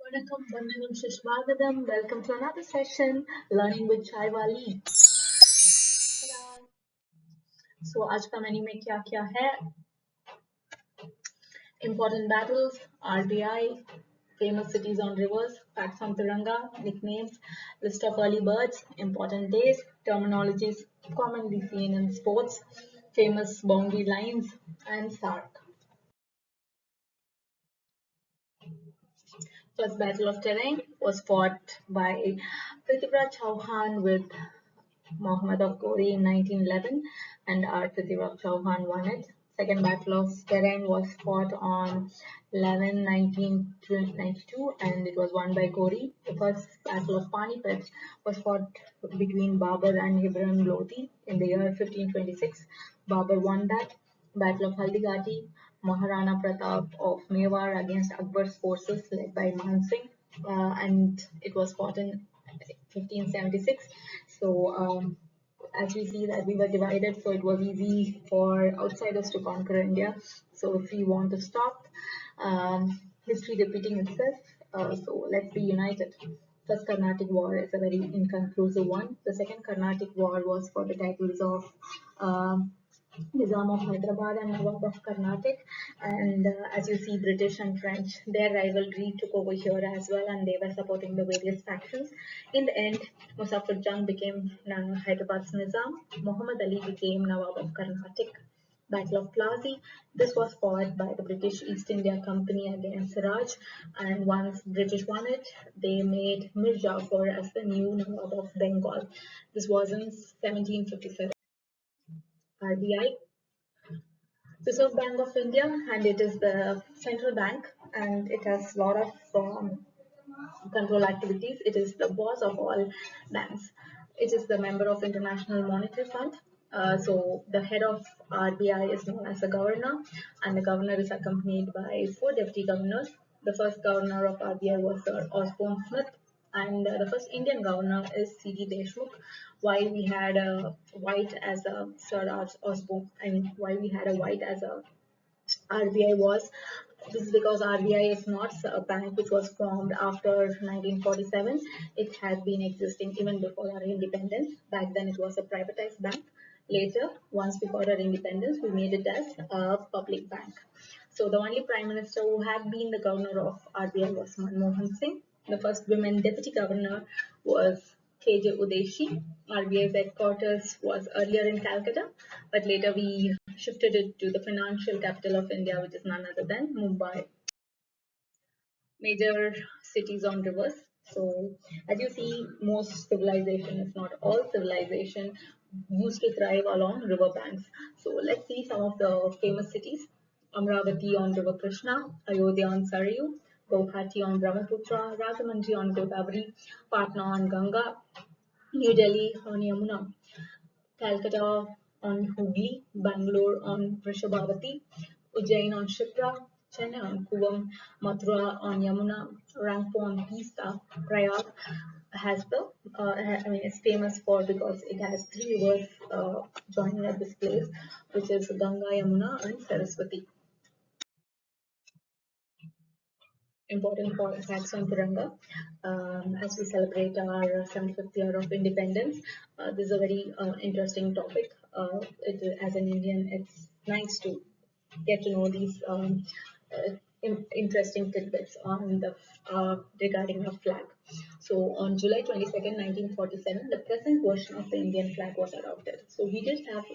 Vanakkam, Bandhanam, Shishwagadam. Welcome to another session, Learning with Chaiwali. So, आज का menu में क्या क्या है? Important battles, RBI, famous cities on rivers, facts on Tiranga, nicknames, list of early birds, important days, terminologies commonly seen in sports, famous boundary lines, and SARC. First battle of Terrain was fought by Prithviraj Chauhan with Muhammad of Ghori in 1911, and our Prithviraj Chauhan won it. Second battle of Terrain was fought on 11/19/92, and it was won by Ghori. The first battle of Panipat was fought between Babur and Ibrahim Lodi in the year 1526. Babur won that. Battle of Haldigati, Maharana Pratap of Mewar against Akbar's forces led by Man Singh, and it was fought in 1576. So as we see that we were divided, so it was easy for outsiders to conquer India. So if we want to stop history repeating itself, so let's be united. First Carnatic War is a very inconclusive one. The second Carnatic War was for the titles of Nizam of Hyderabad and Nawab of Carnatic. And as you see, British and French, their rivalry took over here as well, and they were supporting the various factions. In the end, Muzaffar Jung became Hyderabad's Nizam. Muhammad Ali became Nawab of Carnatic. Battle of Plassey. This was fought by the British East India Company against Siraj, and once British won it, they made Mir Jafar as the new Nawab of Bengal. This was in 1757. RBI, Reserve Bank of India, and it is the central bank, and it has a lot of control activities. It is the boss of all banks. It is the member of International Monetary Fund. So the head of RBI is known as the governor, and the governor is accompanied by four deputy governors. The first governor of RBI was Sir Osborne Smith, and the first Indian governor is C.D. Deshmukh. Why we had a white as a Sir Osborne, I mean, why we had a white as a RBI was, this is because RBI is not a bank which was formed after 1947. It has been existing even before our independence. Back then it was a privatized bank. Later, once we got our independence, we made it as a public bank. So the only prime minister who had been the governor of RBI was Manmohan Singh. The first women deputy governor was KJ Udeshi. RBI's headquarters was earlier in Calcutta, but later we shifted it to the financial capital of India, which is none other than Mumbai. Major cities on rivers. So, as you see, most civilization, if not all civilization, used to thrive along river banks. So, let's see some of the famous cities. Amravati on River Krishna, Ayodhya on Saryu, Guwahati on Brahmaputra, Rajahmundry on Godavari, Patna on Ganga, New Delhi on Yamuna, Calcutta on Hooghly, Bangalore on Vrishabhavati, Ujjain on Shipra, Chennai on Kuvam, Mathura on Yamuna, Rangpo on Teesta, Prayag has the, it's famous for because it has three rivers joining at this place, which is Ganga, Yamuna, and Saraswati. Important facts on Tiranga. As we celebrate our 75th year of independence, this is a very interesting topic. As an Indian, it's nice to get to know these interesting tidbits on the regarding the flag. So on July 22nd, 1947, the present version of the Indian flag was adopted. So we did have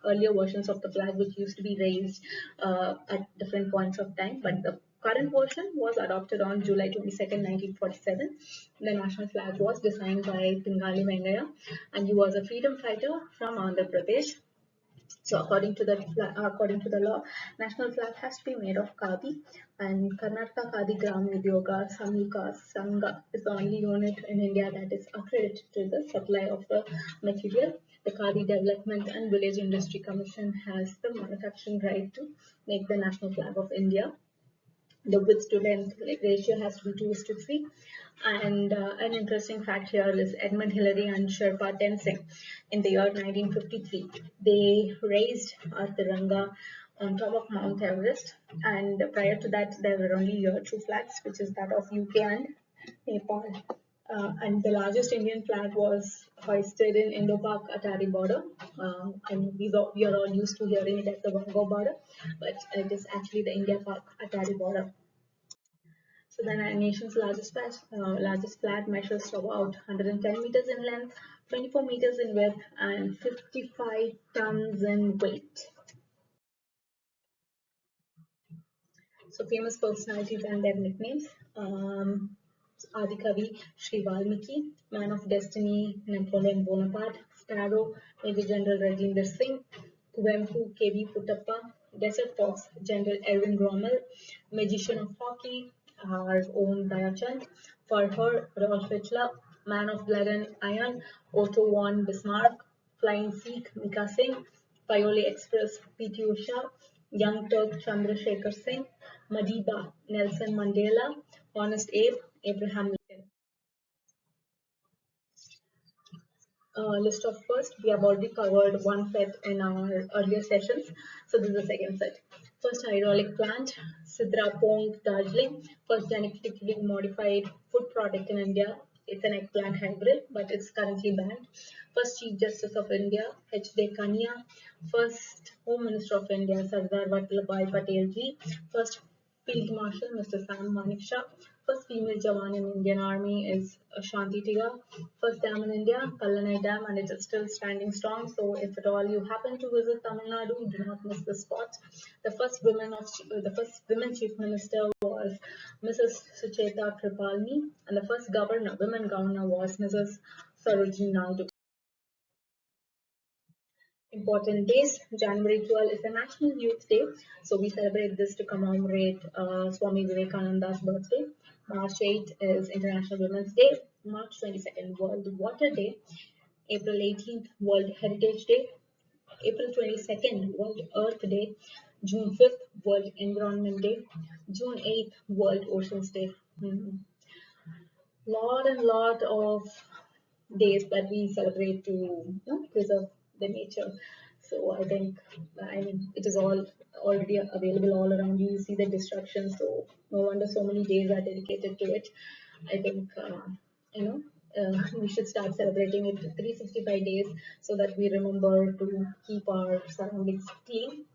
earlier versions of the flag which used to be raised at different points of time, but the current version was adopted on July 22nd, 1947. The national flag was designed by Pingali Vengaya, and he was a freedom fighter from Andhra Pradesh. So according to the law, national flag has to be made of khadi, and Karnataka Khadi Gram Udyoga Samhika Sangha is the only unit in India that is accredited to the supply of the material. The Khadi Development and Village Industry Commission has the manufacturing right to make the national flag of India. The width to length ratio has to be 2:3. And an interesting fact here is Edmund Hillary and Sherpa Tenzing in the year 1953. They raised our Tiranga on top of Mount Everest. And prior to that, there were only two flags, which is that of UK and Nepal. And the largest Indian flag was hoisted in Indo-Pak Atari border. And we are all used to hearing it as the Bongo border, but it is actually the India-Pak Atari border. So the nation's largest flag measures about 110 meters in length, 24 meters in width, and 55 tons in weight. So famous personalities and their nicknames. Adikavi Sri Valmiki, Man of Destiny Napoleon Bonaparte, Sparrow Major General Rajinder Singh, Kuvempu K.V. Puttappa, Desert Fox General Erwin Rommel, Magician of Hockey, our own Dayachand, for her Rolf Hitler, Man of Blood and Iron, Otto von Bismarck, Flying Sikh Mika Singh, Paioli Express P.T. Usha, Young Turk Chandrasekhar Singh, Madiba Nelson Mandela, Honest Abe Abraham Lincoln. List of first, we have already covered one set in our earlier sessions, so this is the second set. First hydraulic plant, Sidra Pong Darjeeling, first genetically modified food product in India. It's an eggplant hybrid, but it's currently banned. First Chief Justice of India, H.D. Kania. First Home Minister of India, Sardar Vallabhbhai Patel ji. First Field Marshal, Mr. Sam Manekshaw. First female Jawan in Indian Army is Shanti Tiga. First dam in India, Kallanai Dam, and it is still standing strong. So if at all you happen to visit Tamil Nadu, do not miss the spot. The first women chief minister was Mrs. Sucheta Kripalni, and the first women governor was Mrs. Sarojini Naidu. Important days. January 12 is the National Youth Day, so we celebrate this to commemorate Swami Vivekananda's birthday. March 8 is International Women's Day. March 22nd, World Water Day. April 18th, World Heritage Day. April 22nd, World Earth Day. June 5th, World Environment Day. June 8th, World Oceans Day. Lot of days that we celebrate to preserve the nature. So I mean, it is all already available all around you. You see the destruction, so no wonder so many days are dedicated to it. I think we should start celebrating it 365 days so that we remember to keep our surroundings clean.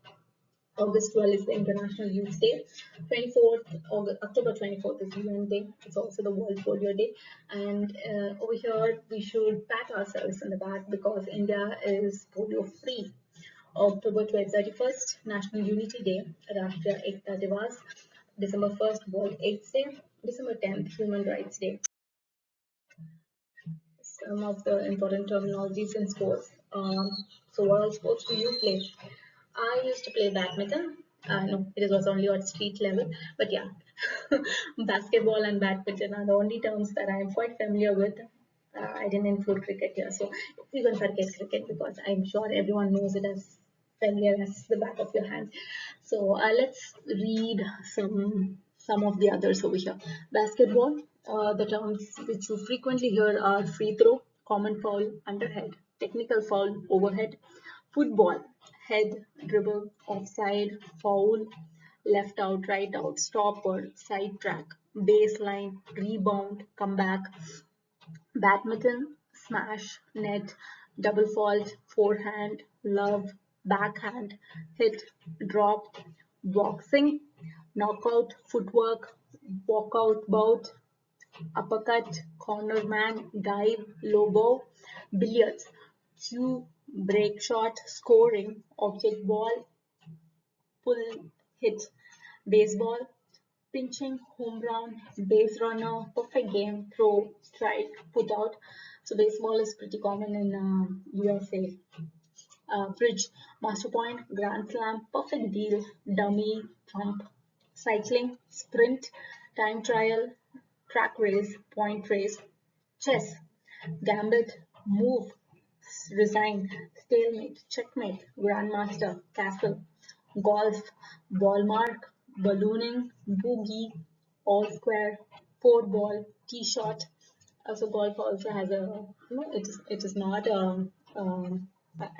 August 12 is the International Youth Day. 24th, October 24th is UN Day. It's also the World Polio Day. And over here, we should pat ourselves on the back because India is polio free. October 31st, National Unity Day, Rashtriya Ekta Divas. December 1st, World AIDS Day. December 10th, Human Rights Day. Some of the important terminologies in sports. So what all sports do you play? I used to play badminton. No, it was only at street level, but yeah, basketball and badminton are the only terms that I am quite familiar with. I didn't include cricket here, so even forget cricket because I'm sure everyone knows it as familiar as the back of your hand. So let's read some of the others over here. Basketball. The terms which you frequently hear are free throw, common foul, underhead, technical foul, overhead. Football, head, dribble, offside, foul, left out, right out, stopper, side track, baseline, rebound, comeback. Badminton, smash, net, double fault, forehand, love, backhand, hit, drop. Boxing, knockout, footwork, walkout bout, uppercut, corner man, dive, lobo. Billiards, cue, break shot, scoring, object ball, pull, hit. Baseball, pinching, home run, base runner, perfect game, throw, strike, put out. So baseball is pretty common in USA. Bridge, master point, grand slam, perfect deal, dummy, trump. Cycling, sprint, time trial, track race, point race. Chess, gambit, move, resign, stalemate, checkmate, grandmaster, castle. Golf, ball mark, ballooning, boogie, all square, four ball, tee shot. Also, golf also has a it is not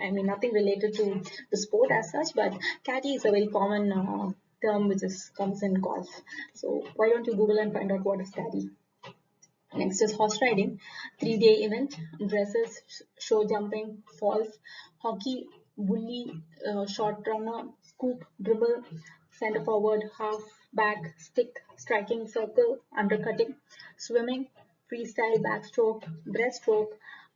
I mean, nothing related to the sport as such, but caddy is a very common term which comes in golf. So why don't you Google and find out what is caddy? Next is horse riding, 3-day event, dresses, show jumping, falls, hockey, bully, short runner, scoop, dribble, center forward, half, back, stick, striking, circle, undercutting, swimming, freestyle, backstroke, breaststroke,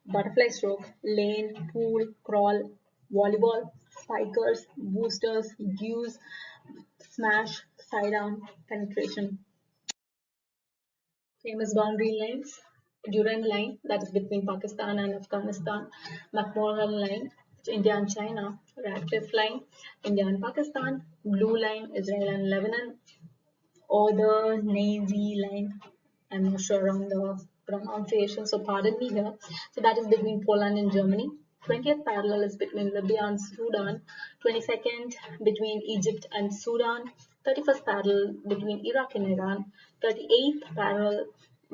butterfly stroke, lane, pool, crawl, volleyball, spikers, boosters, dues, smash, side arm, penetration. Famous boundary lines, Durand line that is between Pakistan and Afghanistan, McMahon line, India and China, Radcliffe line, India and Pakistan, blue line, Israel and Lebanon, or the Navy line. I'm not sure on the pronunciation, so pardon me here. So that is between Poland and Germany. 20th parallel is between Libya and Sudan. 22nd between Egypt and Sudan. 31st parallel between Iraq and Iran. 38th parallel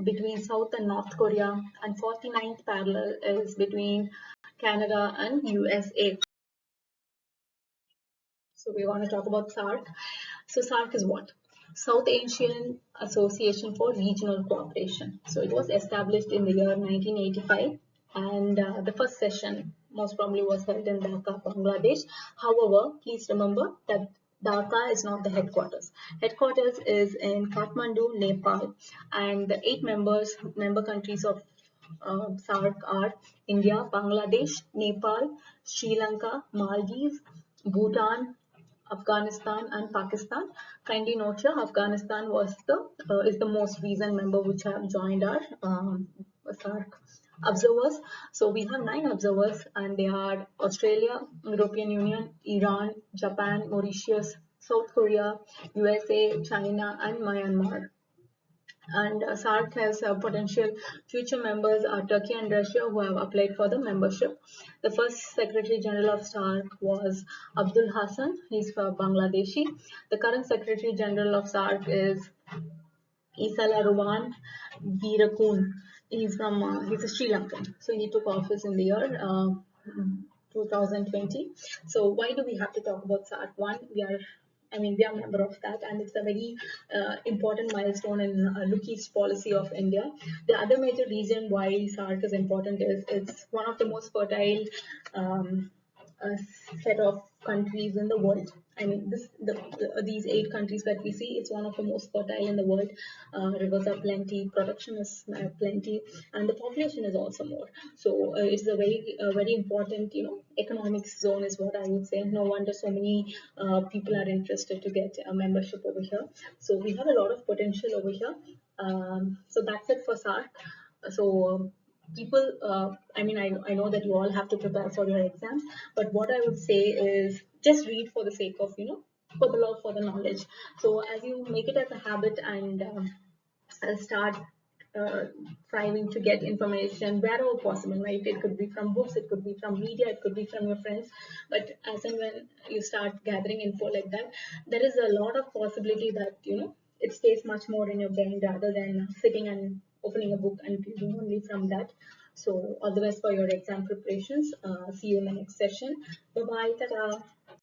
between South and North Korea. And 49th parallel is between Canada and USA. So we want to talk about SARC. So SARC is what? South Asian Association for Regional Cooperation. So it was established in the year 1985, and the first session most probably was held in Dhaka, Bangladesh. However, please remember that Dhaka is not the headquarters. Headquarters is in Kathmandu, Nepal, and the member countries of SARC are India, Bangladesh, Nepal, Sri Lanka, Maldives, Bhutan, Afghanistan and Pakistan. Kindly note here, Afghanistan was the is the most recent member which have joined our SARC observers. So we have 9 observers, and they are Australia, European Union, Iran, Japan, Mauritius, South Korea, USA, China, and Myanmar. And SARC has potential future members are Turkey and Russia, who have applied for the membership. The first Secretary General of SARC was Abdul Hassan. He's Bangladeshi. The current Secretary General of SARC is Isala Ruwan Veerakun. He's a Sri Lankan. So he took office in the year 2020. So why do we have to talk about SARC? One, we are a member of that, and it's a very important milestone in Look East policy of India. The other major reason why SARC is important is it's one of the most fertile a set of countries in the world. I mean, these 8 countries that we see, it's one of the most fertile in the world. Rivers are plenty, production is plenty, and the population is also more. So it's a very important, economic zone is what I would say. No wonder so many people are interested to get a membership over here. So we have a lot of potential over here. So that's it for SARC. So people, I know that you all have to prepare for your exams, but what I would say is just read for the sake of, for the love, for the knowledge. So as you make it as a habit and start uh, striving to get information wherever possible, right? It could be from books, it could be from media, it could be from your friends. But as and when you start gathering info like that, there is a lot of possibility that, it stays much more in your brain rather than sitting and opening a book and reading only from that. So all the best for your exam preparations. See you in the next session. Bye bye. Ta-da.